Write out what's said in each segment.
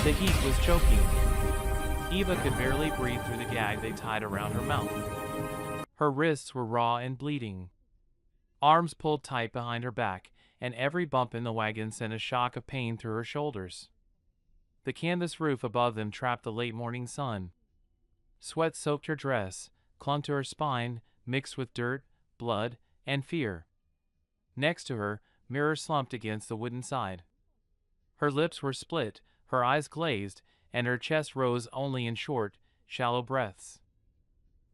The heat was choking. Eva could barely breathe through the gag they tied around her mouth. Her wrists were raw and bleeding. Arms pulled tight behind her back, and every bump in the wagon sent a shock of pain through her shoulders. The canvas roof above them trapped the late morning sun. Sweat soaked her dress, clung to her spine, mixed with dirt, blood, and fear. Next to her, Mira slumped against the wooden side. Her lips were split, her eyes glazed, and her chest rose only in short, shallow breaths.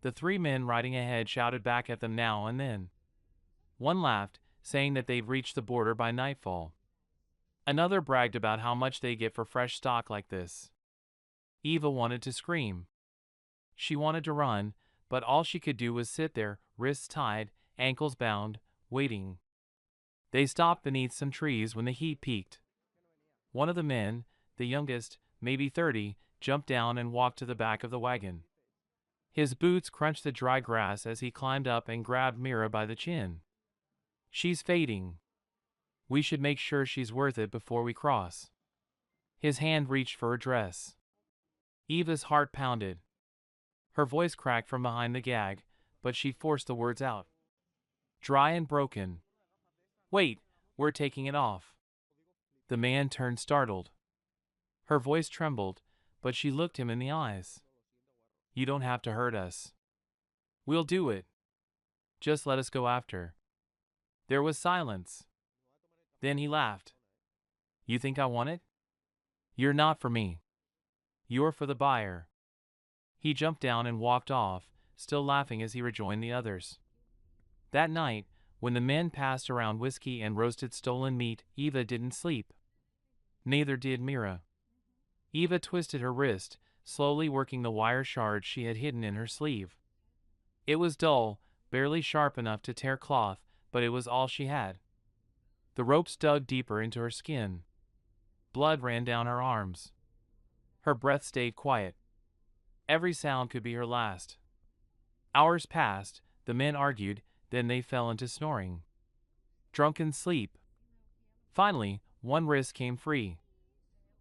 The three men riding ahead shouted back at them now and then. One laughed, saying that they'd reached the border by nightfall. Another bragged about how much they get for fresh stock like this. Eva wanted to scream. She wanted to run, but all she could do was sit there, wrists tied, ankles bound, waiting. They stopped beneath some trees when the heat peaked. One of the men, the youngest, maybe 30, jumped down and walked to the back of the wagon. His boots crunched the dry grass as he climbed up and grabbed Mira by the chin. "She's fading. We should make sure she's worth it before we cross." His hand reached for her dress. Eva's heart pounded. Her voice cracked from behind the gag, but she forced the words out. Dry and broken. "Wait, we're taking it off." The man turned startled. Her voice trembled, but she looked him in the eyes. "You don't have to hurt us. We'll do it. Just let us go after." There was silence. Then he laughed. "You think I want it? You're not for me. You're for the buyer." He jumped down and walked off, still laughing as he rejoined the others. That night, when the men passed around whiskey and roasted stolen meat, Eva didn't sleep. Neither did Mira. Eva twisted her wrist, slowly working the wire shard she had hidden in her sleeve. It was dull, barely sharp enough to tear cloth, but it was all she had. The ropes dug deeper into her skin. Blood ran down her arms. Her breath stayed quiet. Every sound could be her last. Hours passed, the men argued, then they fell into snoring. Drunken sleep. Finally, one wrist came free.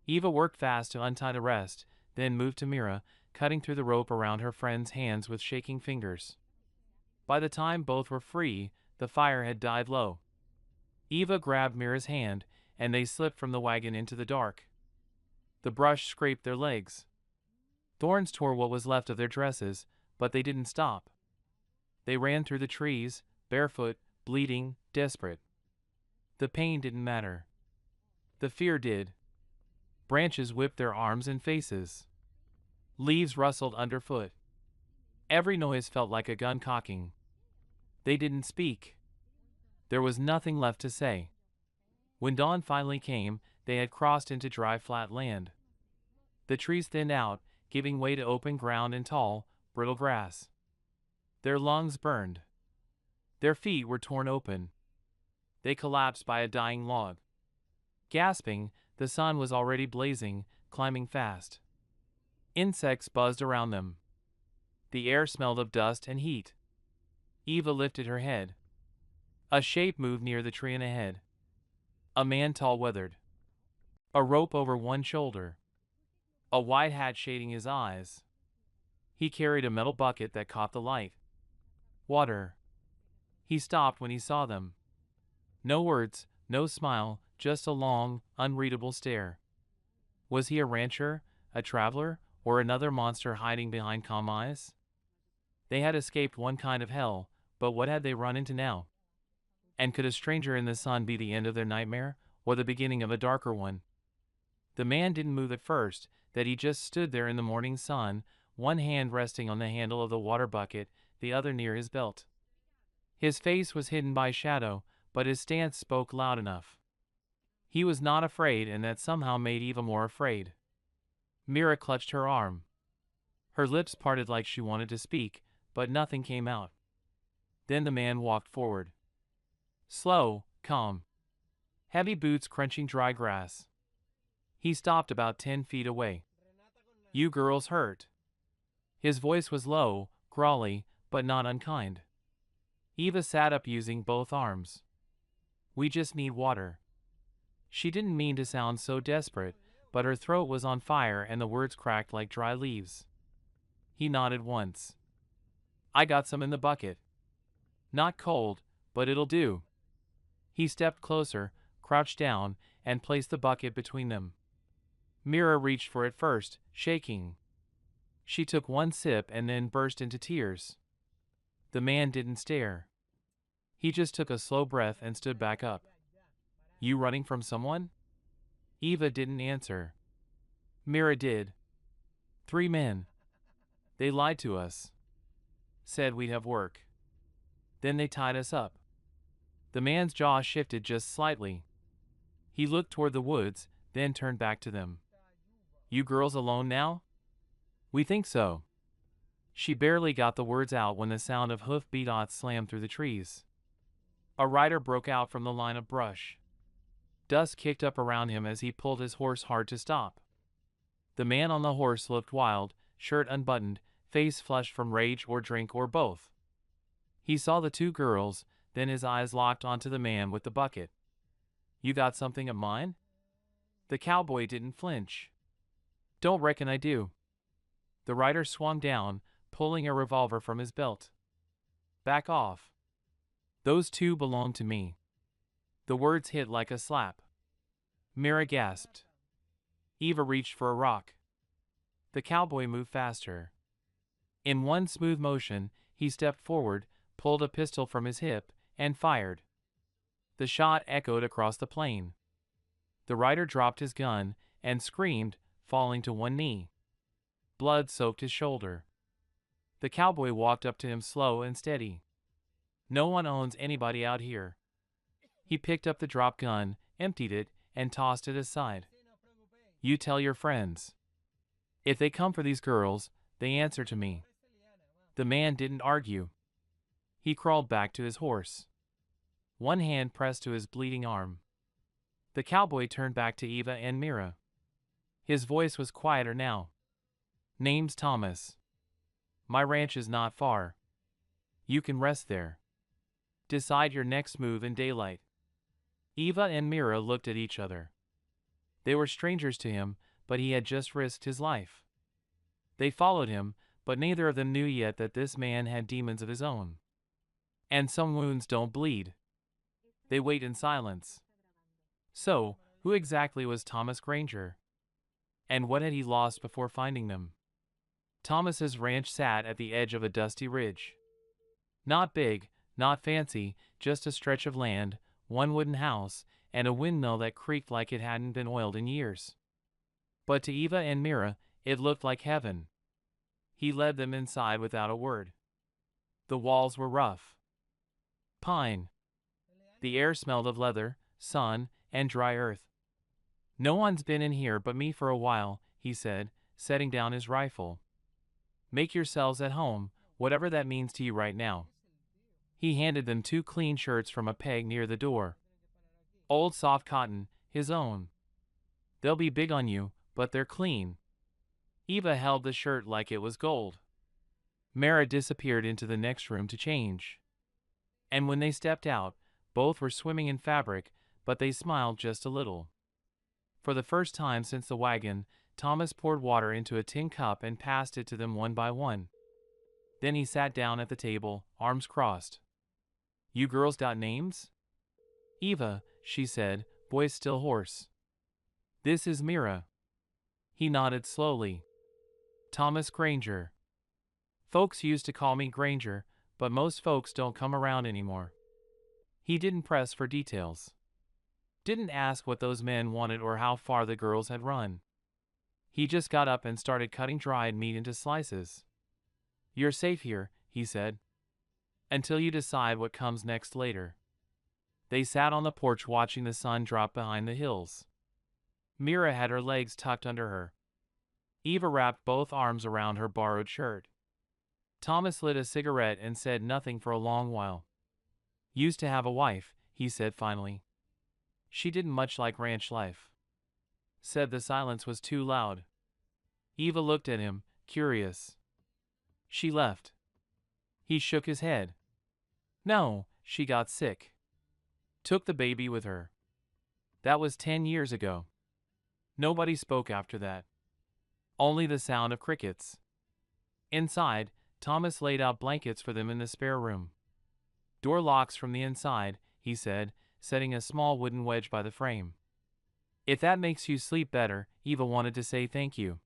Eva worked fast to untie the rest, then moved to Mira, cutting through the rope around her friend's hands with shaking fingers. By the time both were free, the fire had died low. Eva grabbed Mira's hand, and they slipped from the wagon into the dark. The brush scraped their legs. Thorns tore what was left of their dresses, but they didn't stop. They ran through the trees, barefoot, bleeding, desperate. The pain didn't matter. The fear did. Branches whipped their arms and faces. Leaves rustled underfoot. Every noise felt like a gun cocking. They didn't speak. There was nothing left to say. When dawn finally came, they had crossed into dry flat land. The trees thinned out, giving way to open ground and tall, brittle grass. Their lungs burned. Their feet were torn open. They collapsed by a dying log. Gasping, the sun was already blazing, climbing fast. Insects buzzed around them. The air smelled of dust and heat. Eva lifted her head. A shape moved near the tree and ahead. A man tall weathered. A rope over one shoulder. A wide hat shading his eyes. He carried a metal bucket that caught the light. Water. He stopped when he saw them. No words, no smile, just a long, unreadable stare. Was he a rancher, a traveler, or another monster hiding behind calm eyes? They had escaped one kind of hell, but what had they run into now? And could a stranger in the sun be the end of their nightmare, or the beginning of a darker one? The man didn't move at first, that he just stood there in the morning sun, one hand resting on the handle of the water bucket, the other near his belt. His face was hidden by shadow, but his stance spoke loud enough. He was not afraid, and that somehow made Eva more afraid. Mira clutched her arm. Her lips parted like she wanted to speak, but nothing came out. Then the man walked forward. Slow, calm. Heavy boots crunching dry grass. He stopped about 10 feet away. "You girls hurt." His voice was low, growly, but not unkind. Eva sat up using both arms. "We just need water." She didn't mean to sound so desperate, but her throat was on fire and the words cracked like dry leaves. He nodded once. I got some in the bucket. Not cold, but it'll do. He stepped closer, crouched down, and placed the bucket between them. Mira reached for it first, shaking. She took one sip and then burst into tears. The man didn't stare. He just took a slow breath and stood back up. You running from someone? Eva didn't answer. Mira did. 3 men. They lied to us. Said we'd have work. Then they tied us up. The man's jaw shifted just slightly. He looked toward the woods, then turned back to them. You girls alone now? We think so. She barely got the words out when the sound of hoof-beats slammed through the trees. A rider broke out from the line of brush. Dust kicked up around him as he pulled his horse hard to stop. The man on the horse looked wild, shirt unbuttoned, face flushed from rage or drink or both. He saw the 2 girls, then his eyes locked onto the man with the bucket. You got something of mine? The cowboy didn't flinch. Don't reckon I do. The rider swung down, pulling a revolver from his belt. Back off. Those 2 belong to me. The words hit like a slap. Mira gasped. Eva reached for a rock. The cowboy moved faster. In one smooth motion, he stepped forward, pulled a pistol from his hip, and fired. The shot echoed across the plain. The rider dropped his gun and screamed, falling to one knee. Blood soaked his shoulder. The cowboy walked up to him slow and steady. No one owns anybody out here. He picked up the drop gun, emptied it, and tossed it aside. You tell your friends. If they come for these girls, they answer to me. The man didn't argue. He crawled back to his horse. One hand pressed to his bleeding arm. The cowboy turned back to Eva and Mira. His voice was quieter now. Name's Thomas. My ranch is not far. You can rest there. Decide your next move in daylight. Eva and Mira looked at each other. They were strangers to him, but he had just risked his life. They followed him, but neither of them knew yet that this man had demons of his own. And some wounds don't bleed. They wait in silence. So, who exactly was Thomas Granger? And what had he lost before finding them? Thomas's ranch sat at the edge of a dusty ridge. Not big, not fancy, just a stretch of land, one wooden house, and a windmill that creaked like it hadn't been oiled in years. But to Eva and Mira, it looked like heaven. He led them inside without a word. The walls were rough. Pine. The air smelled of leather, sun, and dry earth. No one's been in here but me for a while, he said, setting down his rifle. Make yourselves at home, whatever that means to you right now. He handed them 2 clean shirts from a peg near the door. Old soft cotton, his own. They'll be big on you, but they're clean. Eva held the shirt like it was gold. Mara disappeared into the next room to change. And when they stepped out, both were swimming in fabric, but they smiled just a little. For the first time since the wagon, Thomas poured water into a tin cup and passed it to them one by one. Then he sat down at the table, arms crossed. You girls got names? Eva, she said, voice still hoarse. This is Mira. He nodded slowly. Thomas Granger. Folks used to call me Granger, but most folks don't come around anymore. He didn't press for details. Didn't ask what those men wanted or how far the girls had run. He just got up and started cutting dried meat into slices. You're safe here, he said. Until you decide what comes next later. They sat on the porch watching the sun drop behind the hills. Mira had her legs tucked under her. Eva wrapped both arms around her borrowed shirt. Thomas lit a cigarette and said nothing for a long while. Used to have a wife, he said finally. She didn't much like ranch life. Said the silence was too loud. Eva looked at him, curious. She left. He shook his head. No, she got sick. Took the baby with her. That was 10 years ago. Nobody spoke after that. Only the sound of crickets. Inside, Thomas laid out blankets for them in the spare room. Door locks from the inside, he said, setting a small wooden wedge by the frame. If that makes you sleep better, Eva wanted to say thank you.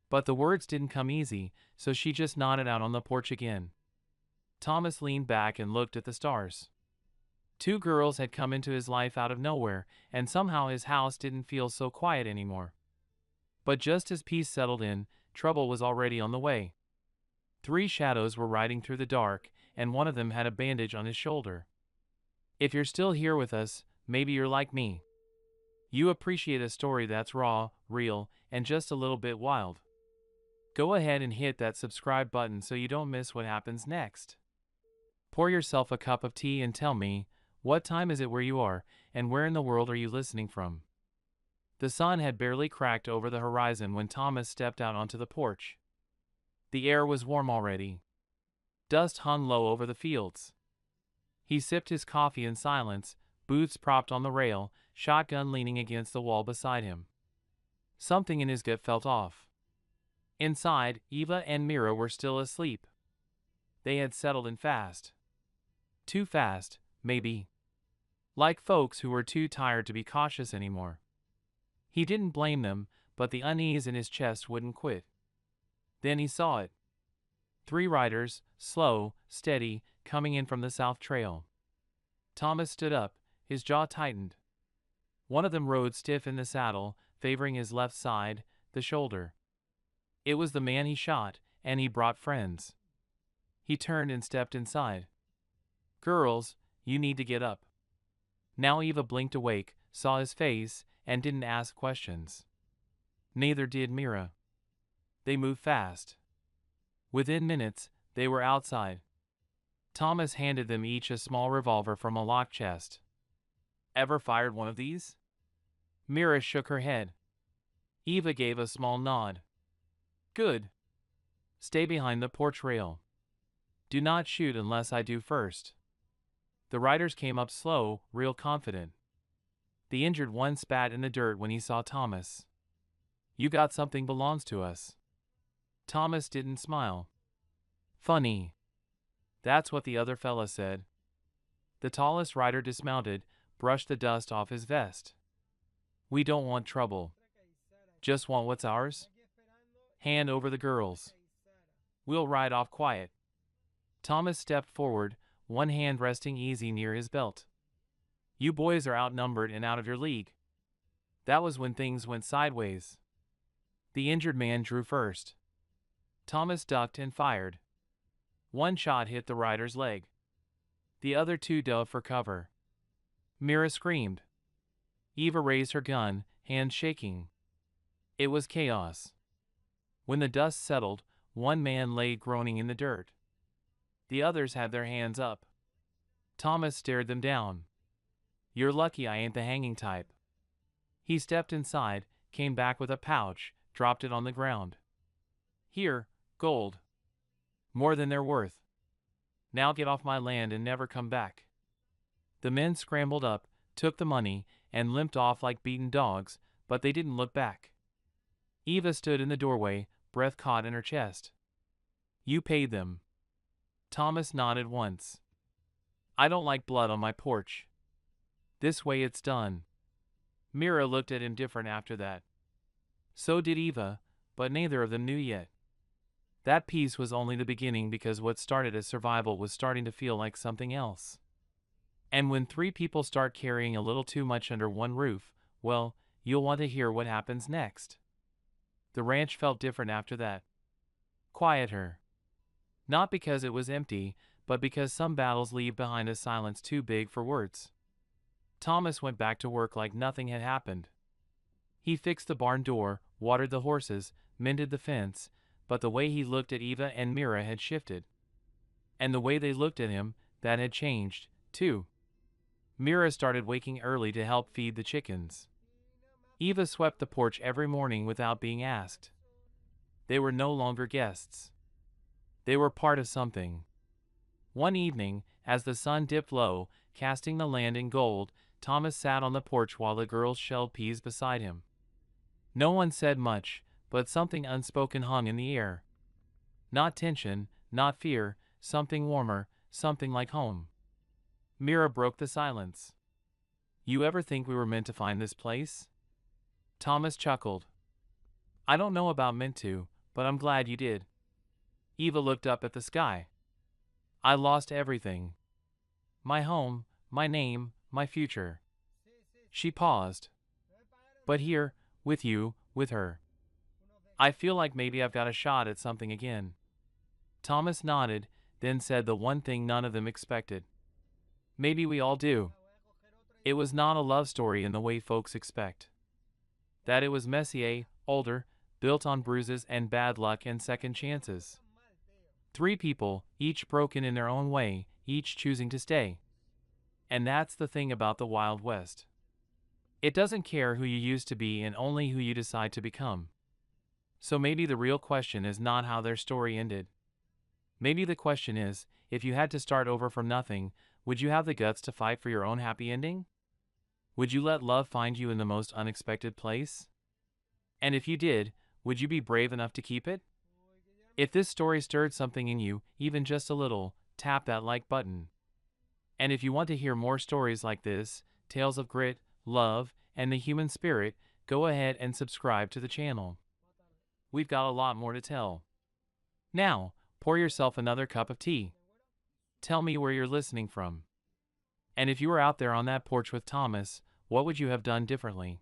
But the words didn't come easy, so she just nodded out on the porch again. Thomas leaned back and looked at the stars. 2 girls had come into his life out of nowhere, and somehow his house didn't feel so quiet anymore. But just as peace settled in, trouble was already on the way. 3 shadows were riding through the dark, and one of them had a bandage on his shoulder. If you're still here with us, maybe you're like me. You appreciate a story that's raw, real, and just a little bit wild. Go ahead and hit that subscribe button so you don't miss what happens next. Pour yourself a cup of tea and tell me, what time is it where you are, and where in the world are you listening from? The sun had barely cracked over the horizon when Thomas stepped out onto the porch. The air was warm already. Dust hung low over the fields. He sipped his coffee in silence, boots propped on the rail, shotgun leaning against the wall beside him. Something in his gut felt off. Inside, Eva and Mira were still asleep. They had settled in fast. Too fast, maybe. Like folks who were too tired to be cautious anymore. He didn't blame them, but the unease in his chest wouldn't quit. Then he saw it. 3 riders, slow, steady, coming in from the south trail. Thomas stood up, his jaw tightened. One of them rode stiff in the saddle, favoring his left side, the shoulder. It was the man he shot, and he brought friends. He turned and stepped inside. Girls, you need to get up. Now Eva blinked awake, saw his face, and didn't ask questions. Neither did Mira. They moved fast. Within minutes, they were outside. Thomas handed them each a small revolver from a locked chest. Ever fired one of these? Mira shook her head. Eva gave a small nod. Good. Stay behind the porch rail. Do not shoot unless I do first. The riders came up slow, real confident. The injured one spat in the dirt when he saw Thomas. You got something belongs to us. Thomas didn't smile. Funny. That's what the other fella said. The tallest rider dismounted, brushed the dust off his vest. We don't want trouble. Just want what's ours? Hand over the girls. We'll ride off quiet. Thomas stepped forward, one hand resting easy near his belt. You boys are outnumbered and out of your league. That was when things went sideways. The injured man drew first. Thomas ducked and fired. One shot hit the rider's leg. The other 2 dove for cover. Mira screamed. Eva raised her gun, hands shaking. It was chaos. When the dust settled, one man lay groaning in the dirt. The others had their hands up. Thomas stared them down. You're lucky I ain't the hanging type. He stepped inside, came back with a pouch, dropped it on the ground. Here, gold. More than they're worth. Now get off my land and never come back. The men scrambled up, took the money, and limped off like beaten dogs, but they didn't look back. Eva stood in the doorway, breath caught in her chest. You paid them. Thomas nodded once. I don't like blood on my porch. This way it's done. Mira looked at him different after that. So did Eva, but neither of them knew yet. That peace was only the beginning because what started as survival was starting to feel like something else. And when 3 people start carrying a little too much under one roof, well, you'll want to hear what happens next. The ranch felt different after that. Quieter. Not because it was empty, but because some battles leave behind a silence too big for words. Thomas went back to work like nothing had happened. He fixed the barn door, watered the horses, mended the fence, but the way he looked at Eva and Mira had shifted. And the way they looked at him, that had changed, too. Mira started waking early to help feed the chickens. Eva swept the porch every morning without being asked. They were no longer guests. They were part of something. One evening, as the sun dipped low, casting the land in gold, Thomas sat on the porch while the girls shelled peas beside him. No one said much, but something unspoken hung in the air. Not tension, not fear, something warmer, something like home. Mira broke the silence. You ever think we were meant to find this place? Thomas chuckled. I don't know about meant to, but I'm glad you did. Eva looked up at the sky. I lost everything. My home, my name, my future. She paused. But here, with you, with her. I feel like maybe I've got a shot at something again. Thomas nodded, then said the one thing none of them expected. Maybe we all do. It was not a love story in the way folks expect. That it was messy, older, built on bruises and bad luck and second chances. 3 people, each broken in their own way, each choosing to stay. And that's the thing about the Wild West. It doesn't care who you used to be and only who you decide to become. So maybe the real question is not how their story ended. Maybe the question is, if you had to start over from nothing, would you have the guts to fight for your own happy ending? Would you let love find you in the most unexpected place? And if you did, would you be brave enough to keep it? If this story stirred something in you, even just a little, tap that like button. And if you want to hear more stories like this, tales of grit, love, and the human spirit, go ahead and subscribe to the channel. We've got a lot more to tell. Now, pour yourself another cup of tea. Tell me where you're listening from. And if you were out there on that porch with Thomas, what would you have done differently?